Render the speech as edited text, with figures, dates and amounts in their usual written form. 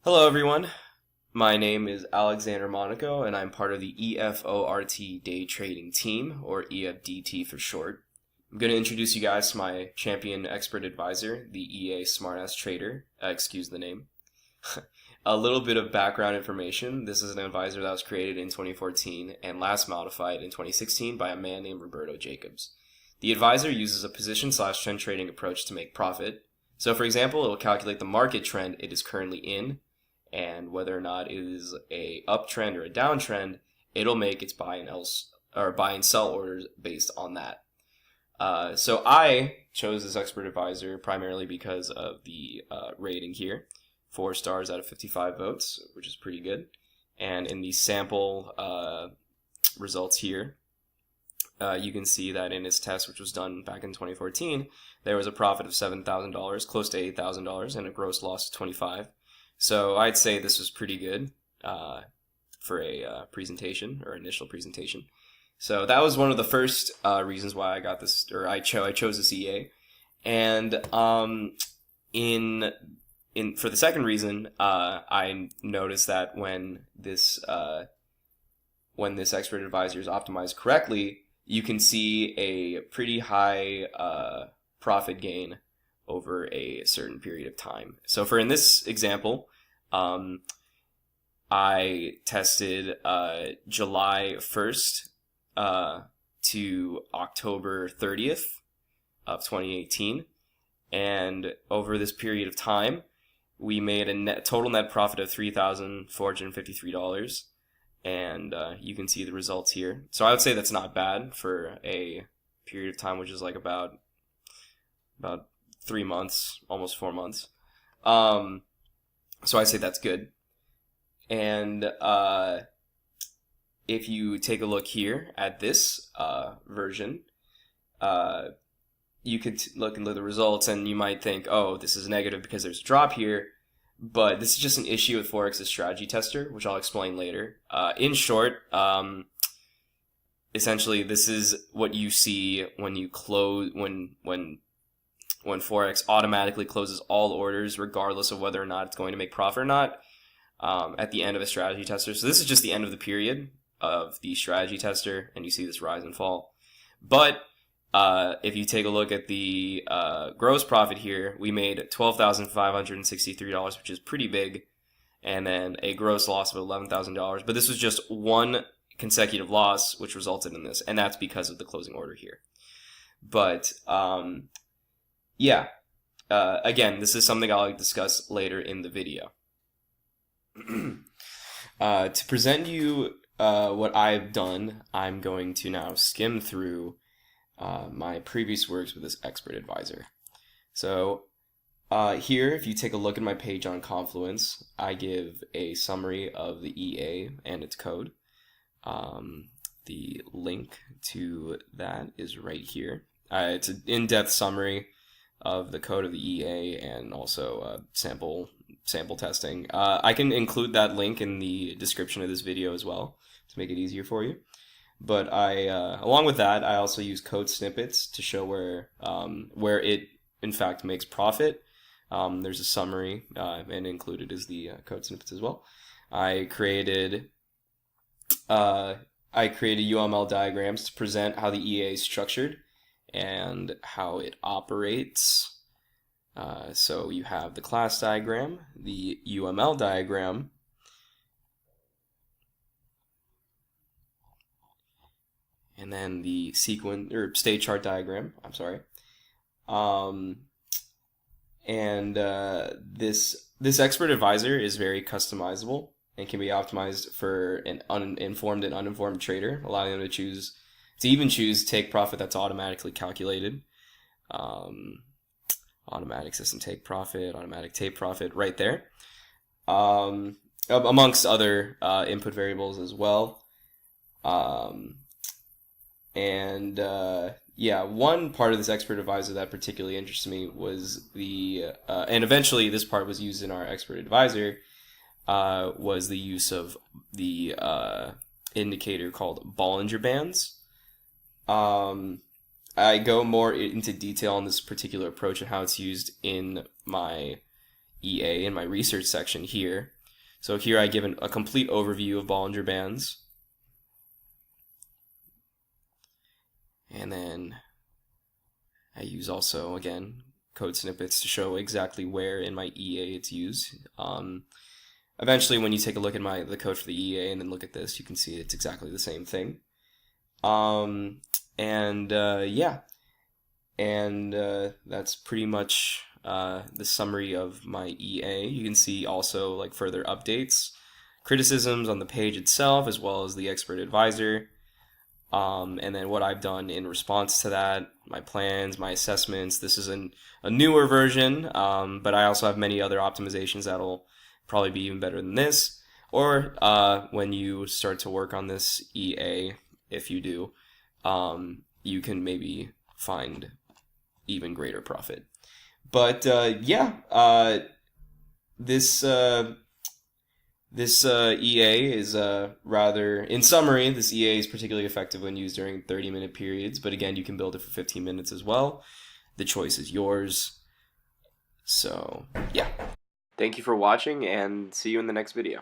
Hello, everyone. My name is Alexander Monaco, and I'm part of the EFORT Day Trading Team, or EFDT for short. I'm going to introduce you guys to my champion expert advisor, the EA Smartass Trader. Excuse the name. A little bit of background information. This is an advisor that was created in 2014 and last modified in 2016 by a man named Roberto Jacobs. The advisor uses a position/trend trading approach to make profit. So, for example, it will calculate the market trend it is currently in, and whether or not it is a uptrend or a downtrend, it'll make its buy and sell orders based on that. So I chose this expert advisor primarily because of the rating here, 4 stars out of 55 votes, which is pretty good. And in the sample results here, you can see that in his test, which was done back in 2014, there was a profit of $7,000, close to $8,000, and a gross loss of $25,000. So I'd say this was pretty good for a presentation or initial presentation. So that was one of the first reasons why I got this, or I chose this EA. And for the second reason, I noticed that when this expert advisor is optimized correctly, you can see a pretty high profit gain over a certain period of time. So in this example, I tested July 1st to October 30th of 2018, and over this period of time, we made a total net profit of $3,453, and you can see the results here. So I would say that's not bad for a period of time, which is like about 3 months, almost 4 months. So I say that's good. And if you take a look here at this version, you could look into the results and you might think, oh, this is negative because there's a drop here. But this is just an issue with Forex's strategy tester, which I'll explain later. In short, essentially, this is what you see when you close when Forex automatically closes all orders, regardless of whether or not it's going to make profit or not, at the end of a strategy tester. So this is just the end of the period of the strategy tester, and you see this rise and fall. But if you take a look at the gross profit here, we made $12,563, which is pretty big, and then a gross loss of $11,000. But this was just one consecutive loss, which resulted in this, and that's because of the closing order here. But yeah, again, this is something I'll discuss later in the video. To present you what I've done, I'm going to now skim through my previous works with this expert advisor. So here, if you take a look at my page on Confluence, I give a summary of the EA and its code. The link to that is right here. It's an in-depth summary of the code of the EA and also sample testing. I can include that link in the description of this video as well to make it easier for you. But along with that, I also use code snippets to show where it in fact makes profit. There's a summary, and included is the code snippets as well. I created UML diagrams to present how the EA is structured and how it operates. So you have the class diagram, the UML diagram, and then the sequence or state chart diagram. I'm sorry. This expert advisor is very customizable and can be optimized for an uninformed and uninformed trader, allowing them to even choose take profit that's automatically calculated. Automatic system take profit, automatic take profit right there. Amongst other input variables as well. Yeah, one part of this expert advisor that particularly interested me was and eventually this part was used in our expert advisor, was the use of the indicator called Bollinger Bands. I go more into detail on this particular approach and how it's used in my EA, in my research section here. So here I give a complete overview of Bollinger Bands. And then I use also, again, code snippets to show exactly where in my EA it's used. Eventually, when you take a look at the code for the EA and then look at this, you can see it's exactly the same thing. Yeah, and that's pretty much the summary of my EA. You can see also like further updates, criticisms on the page itself, as well as the expert advisor. And then what I've done in response to that, my plans, my assessments. This is a newer version, but I also have many other optimizations that'll probably be even better than this. Or when you start to work on this EA, if you do, you can maybe find even greater profit. But this EA is rather, in summary, this EA is particularly effective when used during 30-minute periods, but again, you can build it for 15 minutes as well. The choice is yours. So, yeah. Thank you for watching, and see you in the next video.